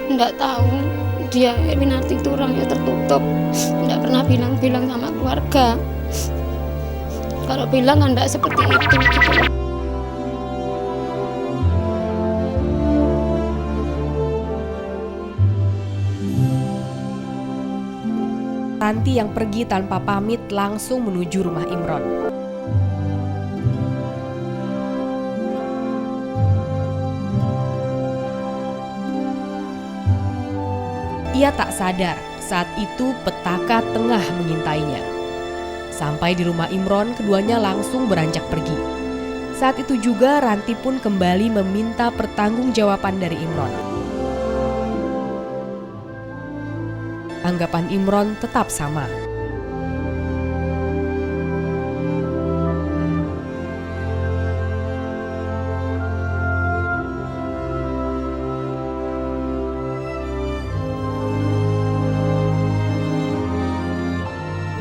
Nggak tahu, dia Winarti itu orangnya tertutup, nggak pernah bilang-bilang sama keluarga. Kalau bilang kan nggak seperti itu gitu. Ranti yang pergi tanpa pamit langsung menuju rumah Imron. Ia tak sadar saat itu petaka tengah mengintainya. Sampai di rumah Imron, keduanya langsung beranjak pergi. Saat itu juga Ranti pun kembali meminta pertanggungjawaban dari Imron. Anggapan Imron tetap sama.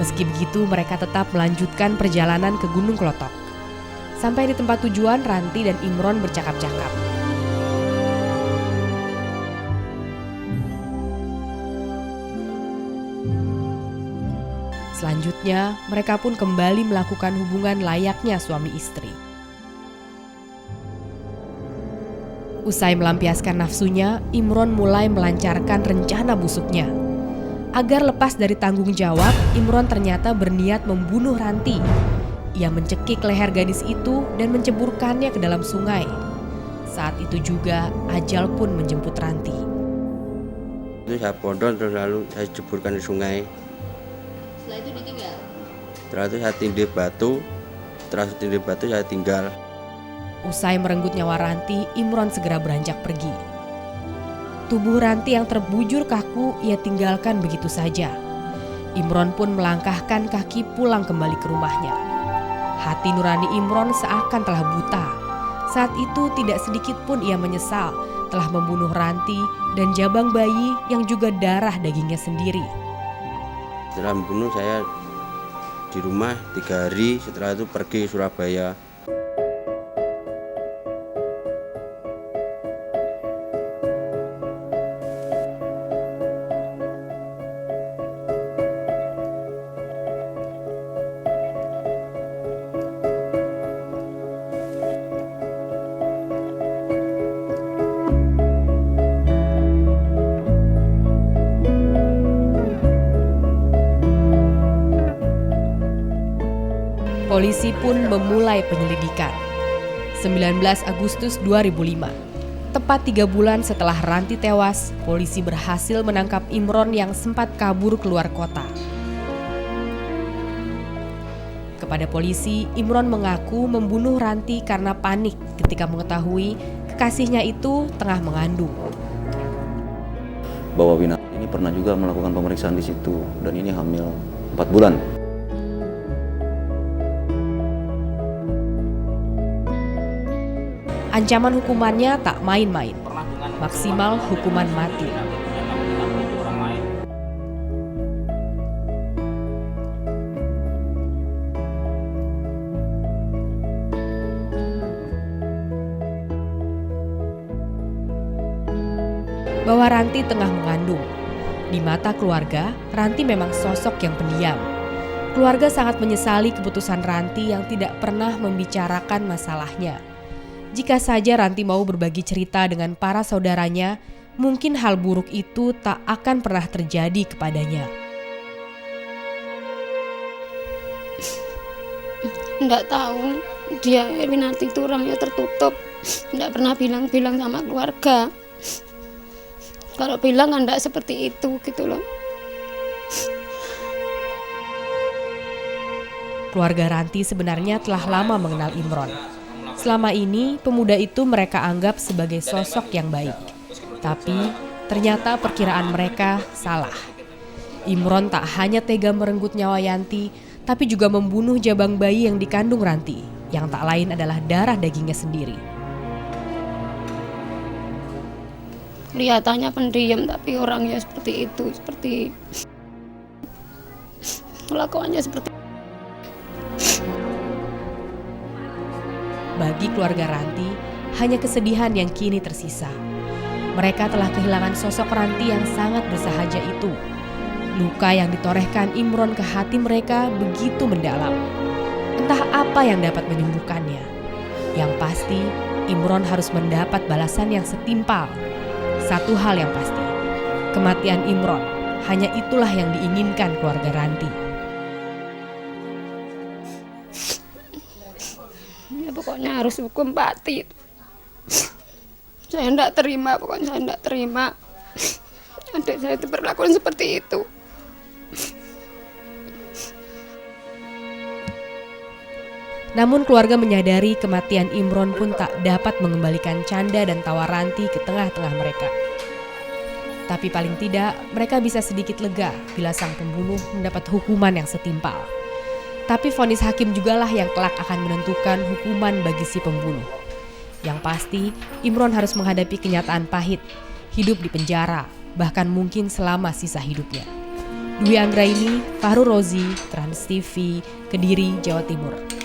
Meski begitu, mereka tetap melanjutkan perjalanan ke Gunung Klotok. Sampai di tempat tujuan, Ranti dan Imron bercakap-cakap. Selanjutnya, mereka pun kembali melakukan hubungan layaknya suami istri. Usai melampiaskan nafsunya, Imron mulai melancarkan rencana busuknya. Agar lepas dari tanggung jawab, Imron ternyata berniat membunuh Ranti. Ia mencekik leher gadis itu dan menceburkannya ke dalam sungai. Saat itu juga, ajal pun menjemput Ranti. Itu saya pondok terus lalu saya ceburkan di sungai. Setelah itu ditinggal? Setelah itu saya tindih batu saya tinggal. Usai merenggut nyawa Ranti, Imron segera beranjak pergi. Tubuh Ranti yang terbujur kaku ia tinggalkan begitu saja. Imron pun melangkahkan kaki pulang kembali ke rumahnya. Hati nurani Imron seakan telah buta. Saat itu tidak sedikit pun ia menyesal telah membunuh Ranti dan jabang bayi yang juga darah dagingnya sendiri. Setelah membunuh saya di rumah 3 hari, setelah itu pergi ke Surabaya. Polisi pun memulai penyelidikan. 19 Agustus 2005, tepat 3 bulan setelah Ranti tewas, polisi berhasil menangkap Imron yang sempat kabur keluar kota. Kepada polisi, Imron mengaku membunuh Ranti karena panik ketika mengetahui kekasihnya itu tengah mengandung. Bahwa Winarti ini pernah juga melakukan pemeriksaan di situ dan ini hamil 4 bulan. Ancaman hukumannya tak main-main, maksimal hukuman mati. Bahwa Ranti tengah mengandung. Di mata keluarga, Ranti memang sosok yang pendiam. Keluarga sangat menyesali keputusan Ranti yang tidak pernah membicarakan masalahnya. Jika saja Ranti mau berbagi cerita dengan para saudaranya, mungkin hal buruk itu tak akan pernah terjadi kepadanya. Nggak tahu, dia Winarti itu orangnya tertutup, nggak pernah bilang-bilang sama keluarga. Kalau bilang kan nggak seperti itu gitu loh. Keluarga Ranti sebenarnya telah lama mengenal Imron. Selama ini, pemuda itu mereka anggap sebagai sosok yang baik. Tapi, ternyata perkiraan mereka salah. Imron tak hanya tega merenggut nyawa Yanti, tapi juga membunuh jabang bayi yang dikandung Ranti, yang tak lain adalah darah dagingnya sendiri. Kelihatannya pendiam, tapi orangnya seperti itu, seperti kelakuannya seperti. Bagi keluarga Ranti, hanya kesedihan yang kini tersisa. mereka telah kehilangan sosok Ranti yang sangat bersahaja itu. Luka yang ditorehkan Imron ke hati mereka begitu mendalam. Entah apa yang dapat menyembuhkannya. Yang pasti, Imron harus mendapat balasan yang setimpal. Satu hal yang pasti, kematian Imron hanya itulah yang diinginkan keluarga Ranti. Ya pokoknya harus hukum mati. Saya enggak terima, pokoknya saya enggak terima. Adik saya itu perlakuan seperti itu. Namun keluarga menyadari kematian Imron pun tak dapat mengembalikan canda dan tawa Ranti ke tengah-tengah mereka. Tapi paling tidak mereka bisa sedikit lega bila sang pembunuh mendapat hukuman yang setimpal. Tapi vonis hakim jugalah yang kelak akan menentukan hukuman bagi si pembunuh. Yang pasti Imron harus menghadapi kenyataan pahit, hidup di penjara, bahkan mungkin selama sisa hidupnya. Dwi Anggraini, Fahru Rozi, Trans TV, Kediri, Jawa Timur.